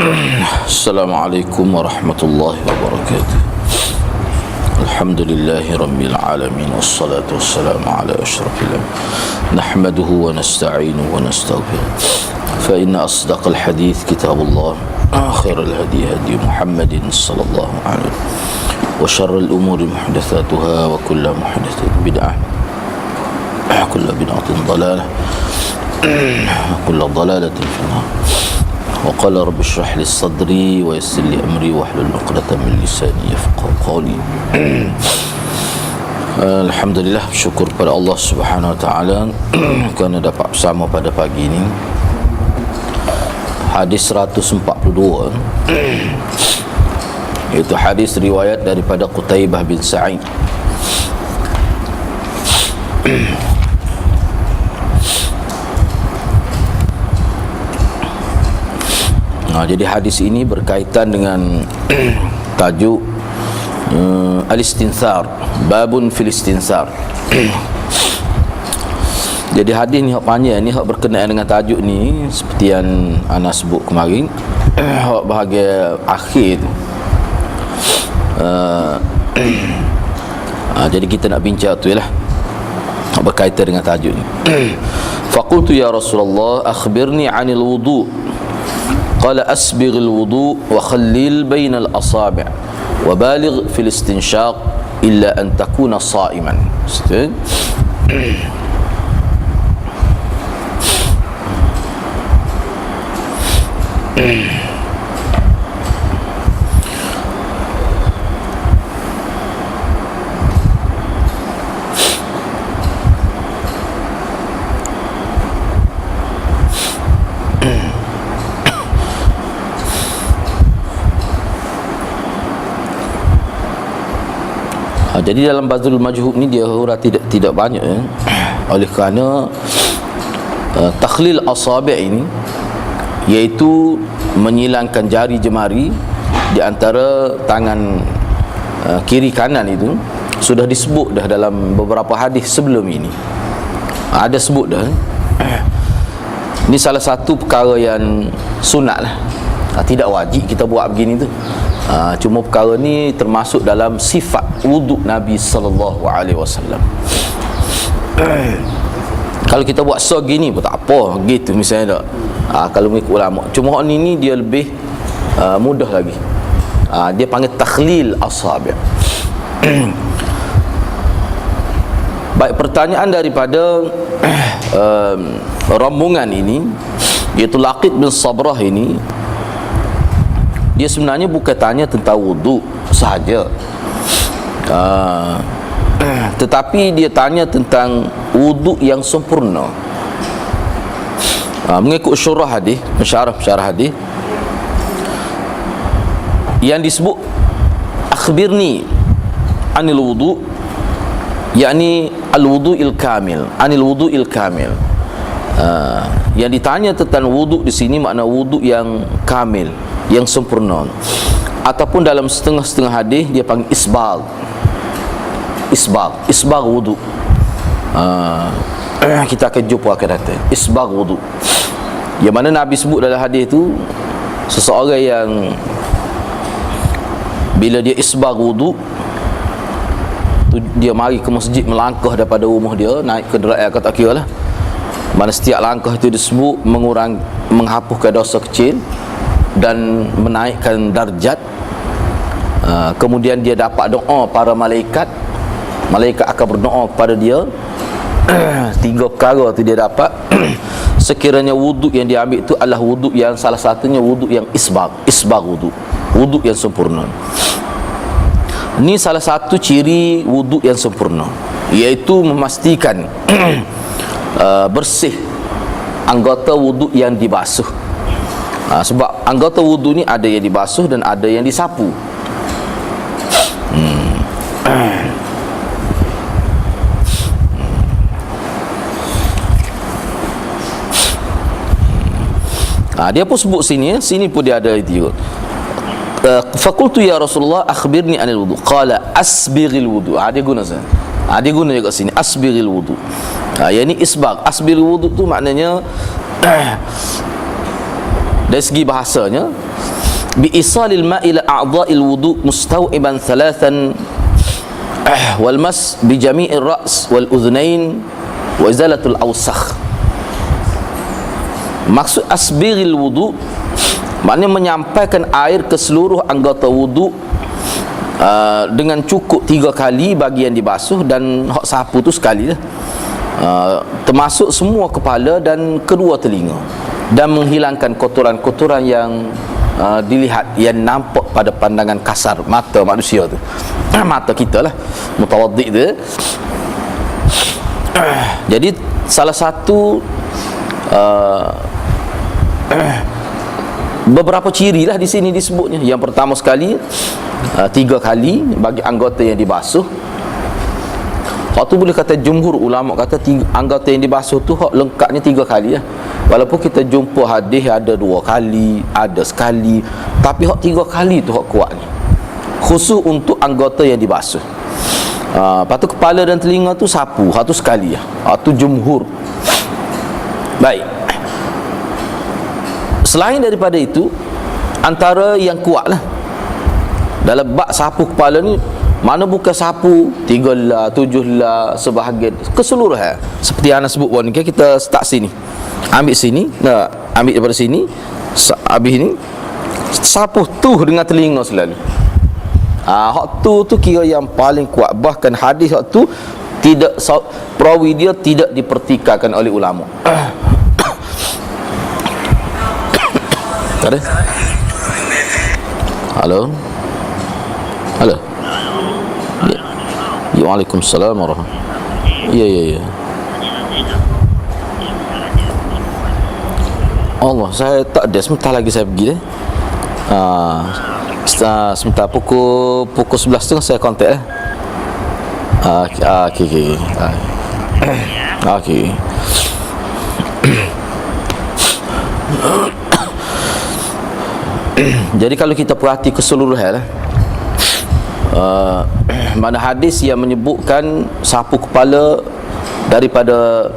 Assalamualaikum warahmatullahi wabarakatuh. Alhamdulillahi rabbil alamin, wassalatu wassalamu ala asyrafil anbiya. Nahmaduhu wa nasta'inuhu wa nastaghfiruh. Fa inna asdaqal hadits kitabullah, akhiral hadi hadi Muhammadin sallallahu alaihi wa syarrul umuri muhdatsatuha wa kullu muhdatsatin bid'ah. Kullu bid'atin dhalalah. Kullu dhalalatin finnar. وقال رب اشرح لي صدري ويسر لي امري واحلل عقدة من لساني يفقهوا قولي. Alhamdulillah, bersyukur kepada Allah Subhanahu wa taala kerana dapat bersama pada pagi ini. Hadis 142 iaitu hadis riwayat daripada Qutaibah bin Sa'id. Jadi hadis ini berkaitan dengan tajuk al-istinthar, babun fil istinthar. Jadi hadis ni hak panjang ni, hak berkenaan dengan tajuk ni seperti yang ana sebut kemarin, hak bahagian akhir tu. Jadi kita nak bincang tu ialah hak berkaitan dengan tajuk ni. Faqultu ya Rasulullah akhbirni 'anil wudu'. Qala asbighil wudu' wa khallil bainal asabi' wa baligh fil istinshaq illa an takuna sha'iman. Jadi dalam Bazlul Majhub ni dia huruf tidak banyak oleh kerana takhlil asabi' ini iaitu menyilangkan jari jemari di antara tangan kiri kanan itu sudah disebut dah dalam beberapa hadis sebelum ini. Ada sebut dah. Ini salah satu perkara yang sunat lah. Tidak wajib kita buat begini tu. Cuma perkara ni termasuk dalam sifat wuduk Nabi sallallahu alaihi wasallam. Kalau kita buat segini pun tak apa gitu misalnya tak. Kalau mengikut ulama. Cuma ni dia lebih mudah lagi. Dia panggil takhlil asabi'. Baik, pertanyaan daripada rombongan ini iaitu Laqit bin Sabrah ini, dia sebenarnya bukan tanya tentang wuduk sahaja, tetapi dia tanya tentang wuduk yang sempurna. Mengikut syurah hadis, pensyarah hadis yang disebut akhbirni anil wudu', yakni al-wudu'il kamil, anil wudu'il kamil. Yang ditanya tentang wuduk di sini makna wuduk yang kamil, yang sempurna. Ataupun dalam setengah-setengah hadis dia panggil isbagh. Isbagh wuduk. Kita akan jumpa akan datang isbagh wuduk. Yang mana Nabi sebut dalam hadis tu, seseorang yang bila dia isbagh wuduk tu, dia mari ke masjid, melangkah daripada rumah dia naik ke derai, kata kira lah. Mana setiap langkah itu disebut menghapuskan dosa kecil dan menaikkan darjat. Kemudian dia dapat doa para malaikat. Malaikat akan berdoa kepada dia. 3 perkara tu dia dapat. Sekiranya wuduk yang dia ambil itu adalah wuduk yang salah satunya wuduk yang isbagh wuduk, wuduk yang sempurna. Ini salah satu ciri wuduk yang sempurna, iaitu memastikan bersih anggota wuduk yang dibasuh. Sebab anggota wuduk ni ada yang dibasuh dan ada yang disapu. Dia pun sebut sini, sini pun dia ada itu. Faqultu ya Rasulullah akhbirni anil wudu. Qala asbighil wudu. Dia guna sana. Dia guna juga sini asbighil wudu. Yang ni isbagh. Asbighil wudu tu maknanya dari segi bahasanya, bi isalil ma'i ila a'dha'il wudu' mustawiban thalathan wal mas bi jami'ir ra's wal udhnain wa izalatul awsakh. Maksud asbiril wudu' maknanya menyampaikan air ke seluruh anggota wudu' dengan cukup 3 kali bagi yang dibasuh, dan hak sapu tu sekali lah, termasuk semua kepala dan kedua telinga, dan menghilangkan kotoran-kotoran yang dilihat, yang nampak pada pandangan kasar mata manusia tu, mata kita lah, mutawaddi' tu. Jadi salah satu beberapa ciri lah di sini disebutnya. Yang pertama sekali, 3 kali bagi anggota yang dibasuh. Hak tu boleh kata jumhur ulama kata anggota yang dibasuh tu hak lengkapnya 3 kali lah. Walaupun kita jumpa hadis ada 2 kali, ada sekali, tapi hak 3 kali tu hak kuat ni, khusus untuk anggota yang dibasuh. Lepas tu kepala dan telinga tu sapu, hak tu sekali lah. Hak tu jumhur. Baik. Selain daripada itu, antara yang kuat lah dalam bab sapu kepala ni, mana bukan sapu 3 lah, 7 lah, sebahagian, keseluruhan. Seperti yang Ana sebut ni, kita start sini, ambil sini, ambil daripada sini, habis ni sapu tu dengan telinga selalu. Hak tu kira yang paling kuat. Bahkan hadis hak tu tidak, perawi dia tidak dipertikaikan oleh ulama. Ada? Halo? Halo? Ya, Waalaikumsalam warahmatullahi. Ya. Allah, saya tak ada, sebentar lagi saya pergi sebentar pukul 11 tu saya kontak okey. Jadi kalau kita perhati keseluruhan mana hadis yang menyebutkan sapu kepala daripada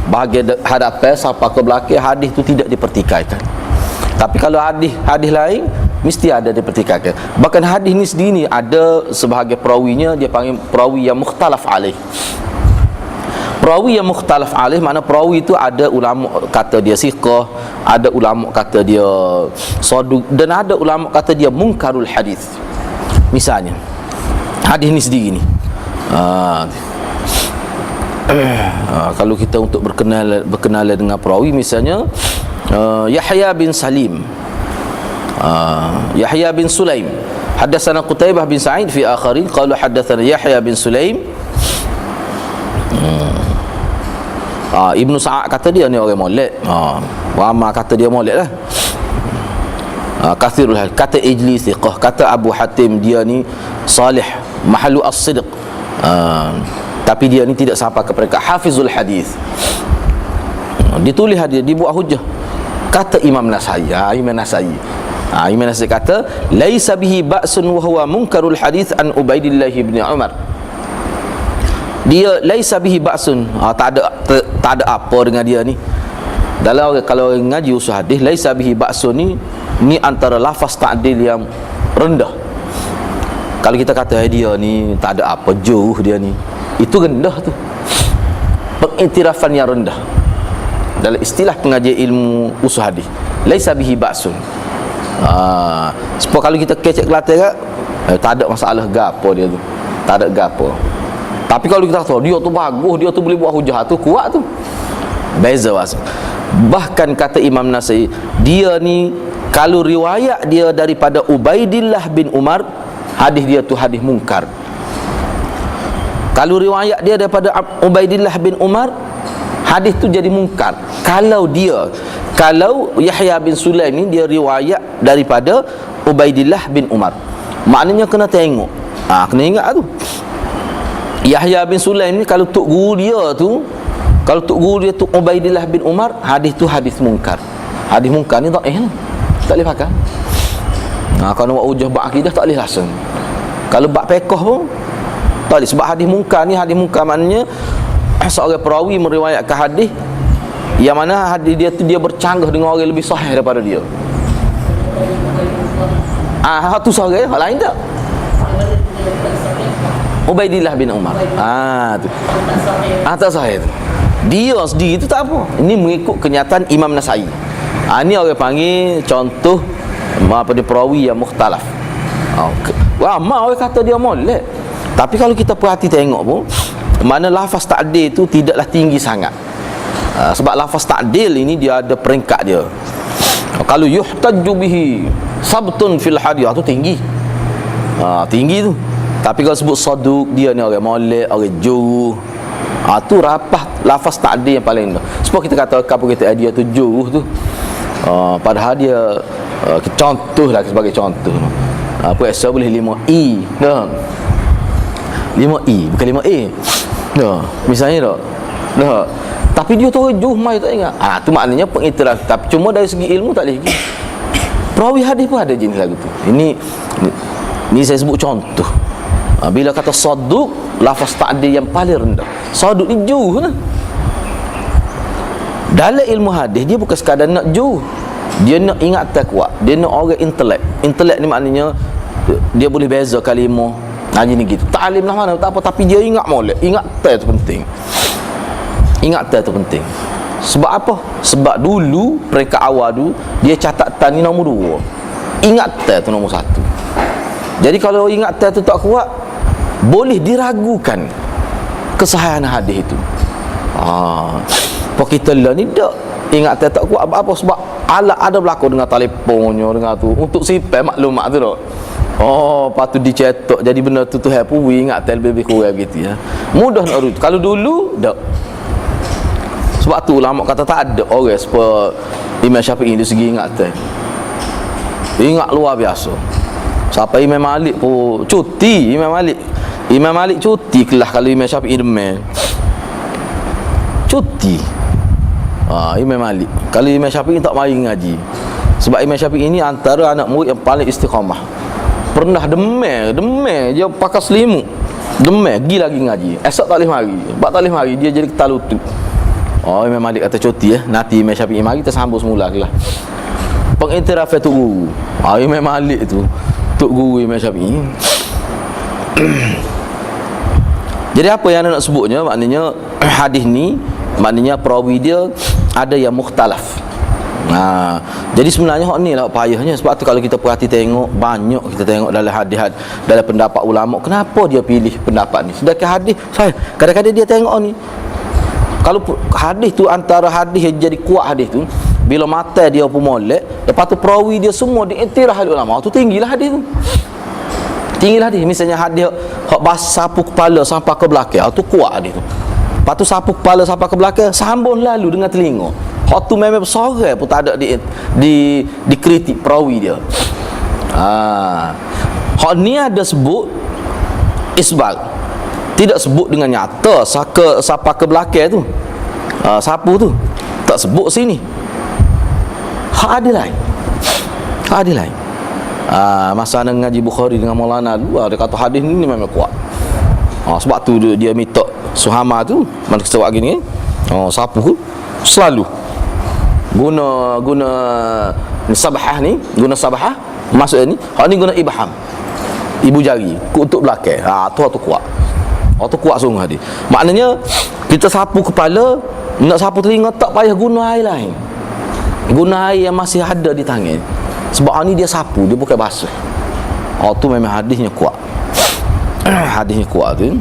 bahagian hadapan sampai ke belakang, hadis tu tidak dipertikaikan. Tapi kalau hadis lain mesti ada dipertikaikan. Bahkan hadis ni sendiri ada sebahagian perawinya dia panggil perawi yang mukhtalaf alaih. Perawi yang mukhtalaf alaih makna perawi itu ada ulama kata dia siqah, ada ulama kata dia saduq, dan ada ulama kata dia munkarul hadis. Misalnya hadis ni sendiri ni, kalau kita untuk berkenalan dengan perawi, misalnya Yahya bin Salim, Yahya bin Sulaim, haddatsana Qutaibah bin Sa'id fi akharin qala haddatsana Yahya bin Sulaim. Ibnu Sa'ad kata dia ni orang molek. Ramai kata dia molek lah. Kathirul hal, kata Ijli thiqah, kata Abu Hatim dia ni salih mahalu as-sidq, tapi dia ni tidak sampai ke peringkat hafizul hadis. Ditulis hadis, dibuat hujah. Kata Imam Nasai, Imam Nasai kata laisa bihi ba'sun wa huwa munkarul hadis an Ubaidillah bin Umar. Dia laisa bihi ba'sun, tak ada apa dengan dia ni. Dalam kalau orang ngaji usul hadis, laisa bihi ba'sun ni antara lafaz ta'dil yang rendah. Kalau kita kata dia ni tak ada apa, jauh dia ni, itu rendah tu, pengiktirafan yang rendah dalam istilah pengajian ilmu usul hadis. Laisa bihi ba'sun. Sebab kalau kita kecek Kelantan kan, tak ada masalah gapo dia tu, tak ada gapo. Tapi kalau kita tahu dia tu bagus, dia tu boleh buat hujah, tu kuat tu, beza was. Bahkan kata Imam Nasai, dia ni kalau riwayat dia daripada Ubaidillah bin Umar, hadis dia tu hadis mungkar. Kalau riwayat dia daripada Ubaidillah bin Umar, hadis tu jadi mungkar. Kalau Yahya bin Sulaim ni dia riwayat daripada Ubaidillah bin Umar, maknanya kena tengok, kena ingat tu. Yahya bin Sulaim ni kalau tok guru dia tu Ubaidillah bin Umar, hadis tu hadis mungkar. Hadis mungkar ni dhaif, tak boleh pakai. Kalau nak hujah bab akidah tak boleh langsung. Kalau bab fiqh pun tak boleh, sebab hadis mungkar ni, hadis mungkar maknanya seorang perawi meriwayatkan hadis Yang mana hadis dia tu dia bercanggah dengan orang lebih sahih daripada dia. Tu sahih, hal lain tak? Ubaidillah bin Umar. Tu. Tak sahih tu. Dia sendiri tu tak apa. Ini mengikut kenyataan Imam Nasai. Ini orang panggil contoh apa dia perawi yang mukhtalaf. Ramai orang kata dia molek. Tapi kalau kita perhati tengok pun, mana lafaz ta'dil tu tidaklah tinggi sangat. Sebab lafaz ta'dil ini dia ada peringkat dia. Kalau yuhtajju bihi sabtun fil hadith tu tinggi. Tinggi tu. Tapi kalau sebut saduq, dia ni orang molek, orang juruh. Tu rapah lafaz ta'dil yang paling. Sebab kita kata apa kita dia tu juruh tu. Padahal dia contoh lah sebagai contoh. Puasa boleh 5i dah. 5i bukan 5a dah. Misalnya dah. Tapi dia tu juh mai tak ingat. Tu maknanya pengiktiraf. Tapi cuma dari segi ilmu tak boleh lagi. Perawi hadis pun ada jenis lagu tu. Ini saya sebut contoh. Bila kata saduq, lafaz ta'dil yang paling rendah. Saduq ni juh lah. Dalam ilmu hadis dia bukan sekadar nak juh. Dia nak ingatan kuat. Dia nak orang intelek. Intelek ni maknanya dia boleh beza kalimah. Ni gitu. Ta'lim lah mana tak apa, tapi dia ingat molek. Ingatan tu penting. Ingatan tu penting. Sebab apa? Sebab dulu peringkat awal tu dia catatan ni nombor 2. Ingatan tu nombor 1. Jadi kalau ingatan tu tak kuat, boleh diragukan kesahihan hadis itu. Pak kita lah ni tak ingatan tak kuat apa sebab alat ada berlaku dengan telefonnya dengan tu untuk simpan maklumat tu tak. Patut dicetak jadi benda tu Tuhan pun ingatan lebih kurang gitu ya. Mudah nak rujuk. Kalau dulu tak. Sebab tu ulama kata tak ada orang seperti Imam Syafi'i dari segi ingatan. Ingat luar biasa. Sampai Imam Malik pun cuti. Imam Malik cuti kelah kalau Imam Syafi'i demam. Cuti. Imam Malik. Kalau Imam Syafi'i tak mari ngaji. Sebab Imam Syafi'i ini antara anak murid yang paling istiqamah. Pernah demam dia pakai selimut. Demam pergi lagi ngaji. Esok tak boleh mari. Sebab tak boleh mari dia jadi ketal lutut. Imam Malik kata cuti nanti Imam Syafi'i mari kita sambung semula kelah. Pengiktiraf tu guru. Imam Malik tu tok guru Imam Syafi'i. Jadi apa yang nak sebutnya, maknanya hadis ni maknanya perawi dia ada yang mukhtalaf. Jadi sebenarnya hak ni lah payahnya. Sebab tu kalau kita perhati tengok, banyak kita tengok dalam hadis, dalam pendapat ulama, kenapa dia pilih pendapat ni. Sedangkan hadis kadang-kadang dia tengok ni, kalau hadis tu antara hadis yang jadi kuat hadis tu, bila mata dia pun molek, lepas tu perawi dia semua diiktiraf oleh ulama, tu tinggilah hadis tu. Tinggilah hadis. Misalnya hadis hak sapu kepala sampai ke belakang, tu kuat hadis tu. Lepas tu sapu kepala sampai ke belakang, sambung lalu dengan telinga. Hak tu memang bersorak pun tak ada dikritik perawi dia. Hak ni ada sebut isbal. Tidak sebut dengan nyata sampai ke belakang tu. Sapu tu tak sebut sini. Hak ada lain. Hak ada lain. Masa nak ngaji Bukhari dengan Maulana dulu, dia kata hadis ni memang kuat. Sebab tu dia minta Suhama tu, mana kita buat gini sapu tu selalu guna sabahah ni, guna sabahah maksud ni, hak ni guna ibham, ibu jari untuk belakang. Tu kuat. Tu kuat sungguh hadis. Maknanya kita sapu kepala, nak sapu telinga tak payah guna air lain. Guna air yang masih ada di tangan. Sebab ni dia sapu, dia bukan basuh. Tu memang hadisnya kuat. Hadisnya kuat tu.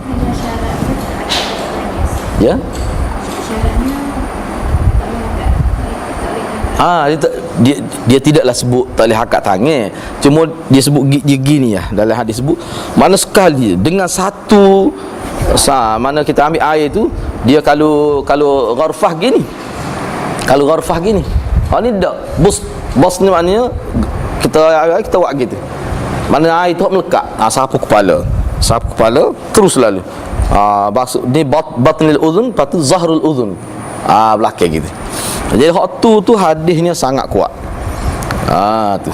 Ya. Dia tidaklah sebut tak boleh hakat tangan. Cuma dia sebut gini ya. Dalam hadis sebut mana sekali dengan satu mana kita ambil air tu, dia kalau gharfah gini. Kalau gharfah gini. Ni tak bos ni maknanya kita buat gitu. Mana air tu melekat. Sapu kepala. Sapu kepala terus lalu. Maksud ni batnil udhun, lepas tu zahrul udhun. Belakang gitu. Jadi hak tu hadisnya sangat kuat. Tu.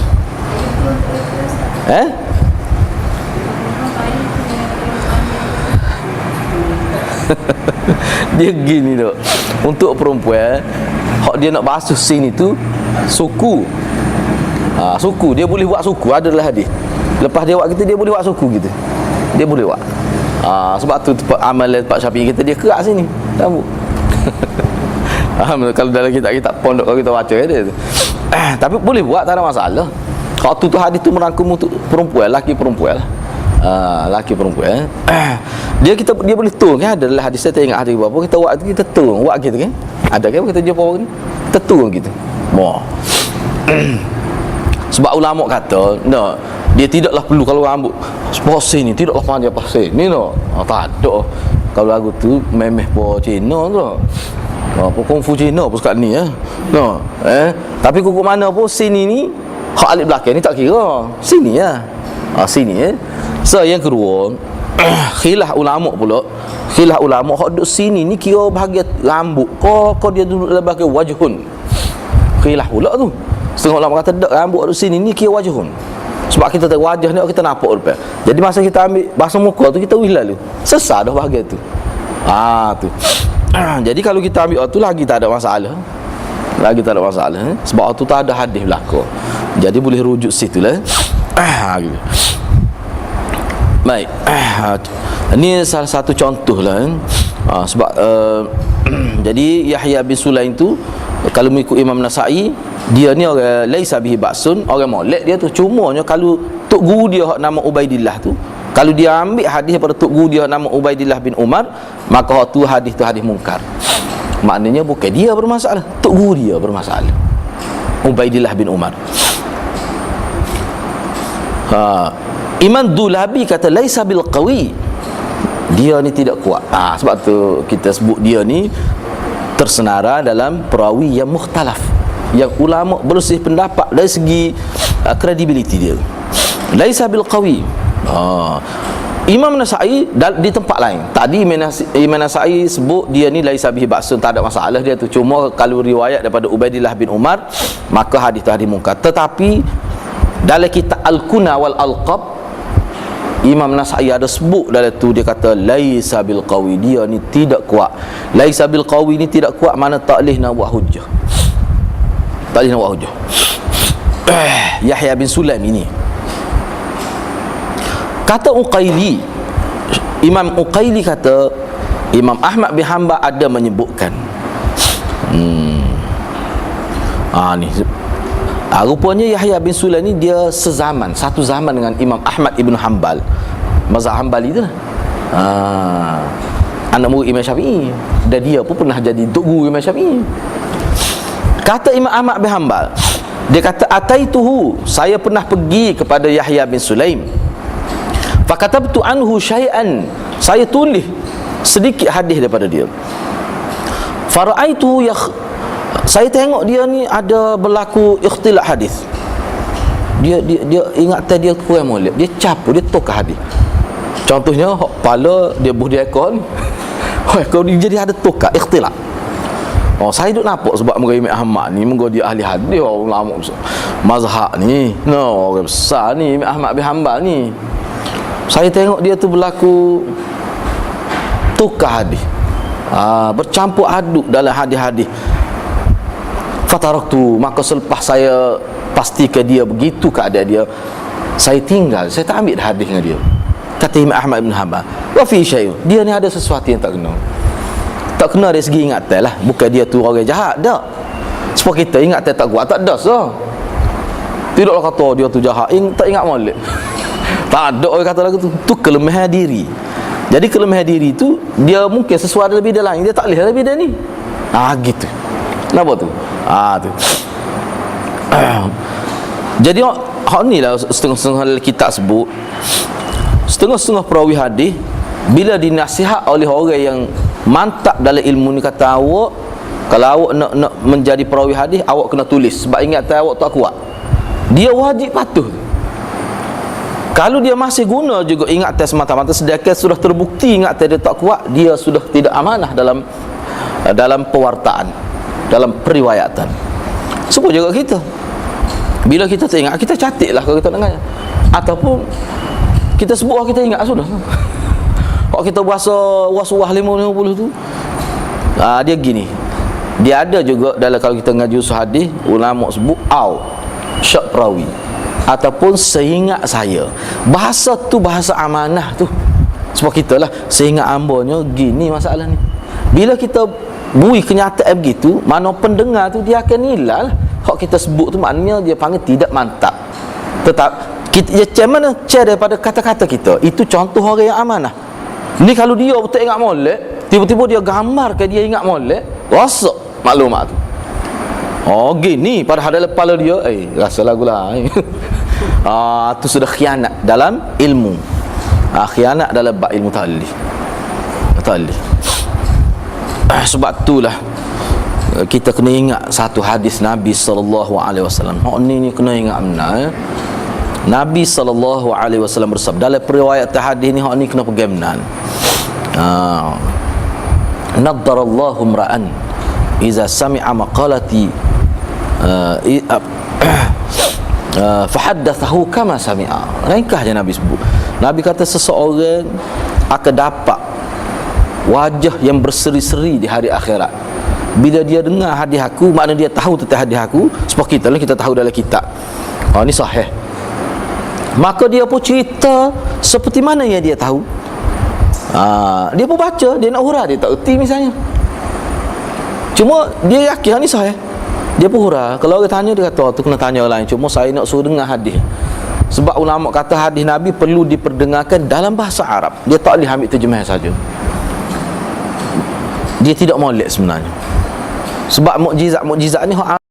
Dia gini tu. Untuk perempuan hak dia nak basuh sin itu suku. Suku dia boleh buat suku, adalah hadis. Lepas dia buat kita, dia boleh buat suku kita. Dia boleh buat. Sebab tu amalan Pak Syafi'i kita dia kerak sini rambut. Kalau dalam kitab-kitab pondok kalau kita baca dia tu. Tapi boleh buat, tak ada masalah. Kalau tu hadis tu merangkum untuk perempuan, laki perempuan lah. Laki perempuan. Dia boleh turun kan, adalah hadis saya tak ingat hadis berapa, kita buat tu kita turun, buat gitu kan. Ada kan kita jumpa orang ni, kita turun gitu. Sebab ulama kata, dia tidaklah perlu kalau rambut pasir ni, tidaklah panjang pasir ni tak ada. Kalau lagu tu memeh po Cina tu. Apa kungfu Cina pun sekat ni tapi kuku mana pun sini ni hak alif belakang ni tak kira. Sini sini So yang kedua, khilaf ulama pula. Khilaf ulama hak duduk sini ni kira bahagian rambut kau dia duduk dalam bahagian wajhun. Khilaf pula tu. Setengah ulama kata dak rambut duduk sini ni kira wajhun. Sebab kita tengok wajah ni kita nampak depan. Jadi masa kita ambil basuh muka tu kita wih lalu. Sesat dah bahagian tu. Tu. Jadi kalau kita ambil tu lagi tak ada masalah. Lagi tak ada masalah. Sebab tu tak ada hadis belaka. Jadi boleh rujuk situ lah. Gitu. Baik. Ini salah satu contoh lah. Sebab jadi Yahya bin Sulaim tu kalau mengikut Imam Nasa'i, dia ni orang laisa bihi ba'sun, orang molek dia tu. Cumanya kalau tok guru dia hak nama Ubaidillah tu, kalau dia ambil hadis daripada tok guru dia nama Ubaidillah bin Umar, maka hak tu hadis mungkar. Maknanya bukan dia bermasalah, tok guru dia bermasalah. Ubaidillah bin Umar. Imam Dulabi kata laisa bil qawi, dia ni tidak kuat. Sebab tu kita sebut dia ni tersenara dalam perawi yang mukhtalaf, yang ulama bersih pendapat dari segi credibility dia. Laisa bil qawi. Imam Nasa'i di tempat lain. Tadi Imam Nasa'i sebut dia ni laisa bihi ba'sun, tak ada masalah dia tu. Cuma kalau riwayat daripada Ubaidillah bin Umar, maka hadis tu hadis mungkar. Tetapi dalam kitab Al-Kuna wal Alqab, Imam Nasa'i ada sebut dalam tu, dia kata laisa bil qawi, dia ni tidak kuat. Laisa bil qawi ni tidak kuat, mana tak boleh nak buat hujah. Tak boleh nak buat hujah. Yahya bin Sulaim ini kata Uqaili, Imam Uqaili kata Imam Ahmad bin Hanbal ada menyebutkan ni rupanya Yahya bin Sulaim ni dia satu zaman dengan Imam Ahmad ibn Hanbal, mazhab Hanbali tu lah. Anak murid Imam Syafi'i, dan dia pun pernah jadi tok guru Imam Syafi'i. Kata Imam Ahmad bin Hanbal, dia kata ataituhu, saya pernah pergi kepada Yahya bin Sulaim, fakatabtu anhu syai'an, saya tulis sedikit hadis daripada dia. Fara'aitu saya tengok dia ni ada berlaku ikhtilaf hadis. Dia ingat dia kurang molek, dia capu, dia tukar hadis. Contohnya kepala dia buh dia ekor ni. Ekor dia jadi ada tukar ikhtilaf. Saya duk nampak sebab Imam Ahmad ni mengko dia ahli hadis, ulama mazhab ni. Orang besar ni Imam Ahmad bin Hanbal ni. Saya tengok dia tu berlaku tukar hadis. Bercampur aduk dalam hadis-hadis. Fataraktu, maka selepas saya pastikan dia begitu keadaan dia, saya tinggal, saya tak ambil hadis dengan dia. Kata Imam Ahmad bin Hanbal, wa fi syai', dia ni ada sesuatu yang tak kena. Tak kena dari segi ingatan lah. Bukan dia tu orang jahat, tak. Sebab kita ingatan tak kuat, tak das lah. Tidaklah kata dia tu jahat, tak ingat molek. Tak ada orang kata lagu tu. Tu kelemahan diri. Jadi kelemahan diri tu, dia mungkin sesuatu lebih dalam lain, dia tak boleh lebih dari ni. Gitu. Kenapa tu? Tu. Jadi hak ni lah setengah-setengah kitab sebut, setengah-setengah perawi hadis bila dinasihat oleh orang yang mantap dalam ilmu ni, kata awak kalau awak nak menjadi perawi hadis, awak kena tulis sebab ingatan awak tak kuat. Dia wajib patuh. Kalau dia masih guna juga ingatan semata-mata, sedangkan sudah terbukti ingatan dia tak kuat, dia sudah tidak amanah dalam pewartaan, dalam periwayatan. Semua juga kita, bila kita tak ingat, kita catik lah kalau kita dengar, ataupun kita sebut kita ingat sudah. Kalau kita bahasa was-was 50 tu, dia gini, Dia ada juga dalam, kalau kita ngaji usul hadis, ulama sebut au syak perawi ataupun seingat saya. Bahasa tu bahasa amanah tu. Sebab kita lah seingat ambonya gini masalah ni. Bila kita bui kenyataan begitu, mana pendengar tu dia akan nilai lah. Hak kita sebut tu maknanya dia panggil tidak mantap. Tetap kita macam mana cara daripada kata-kata kita. Itu contoh orang yang amanah. Ni kalau dia betul ingat molek, tiba-tiba dia gambarkan dia ingat molek, rosak maklumat tu. Oh gini padahal dalam kepala dia rasa lagu lah. Tu sudah khianat dalam ilmu. Khianat dalam bab ilmu ta'alli. Sebab itulah kita kena ingat satu hadis Nabi SAW. Ni kena ingat benar. Nabi SAW bersabda dalam periwayat hadis ni, ni kena pegang benar. Naddarallahu imra'an iza sami'a maqalati fahaddathahu kama sami'a. Ringkas je Nabi sebut. Nabi kata seseorang akan dapat wajah yang berseri-seri di hari akhirat bila dia dengar hadis aku. Makna dia tahu tentang hadis aku. Sebab kita lah, kita tahu dalam kitab, ni sahih. Maka dia pun cerita seperti mana yang dia tahu. Dia pun baca, dia nak hurah, dia tak erti misalnya, cuma dia yakin ni sahih, dia pun hurah. Kalau orang tanya, dia kata tu kena tanya orang lain, cuma saya nak suruh dengar hadis. Sebab ulama kata hadis Nabi perlu diperdengarkan dalam bahasa Arab. Dia tak boleh ambil terjemah saja. Dia tidak molek sebenarnya. Sebab mukjizat ni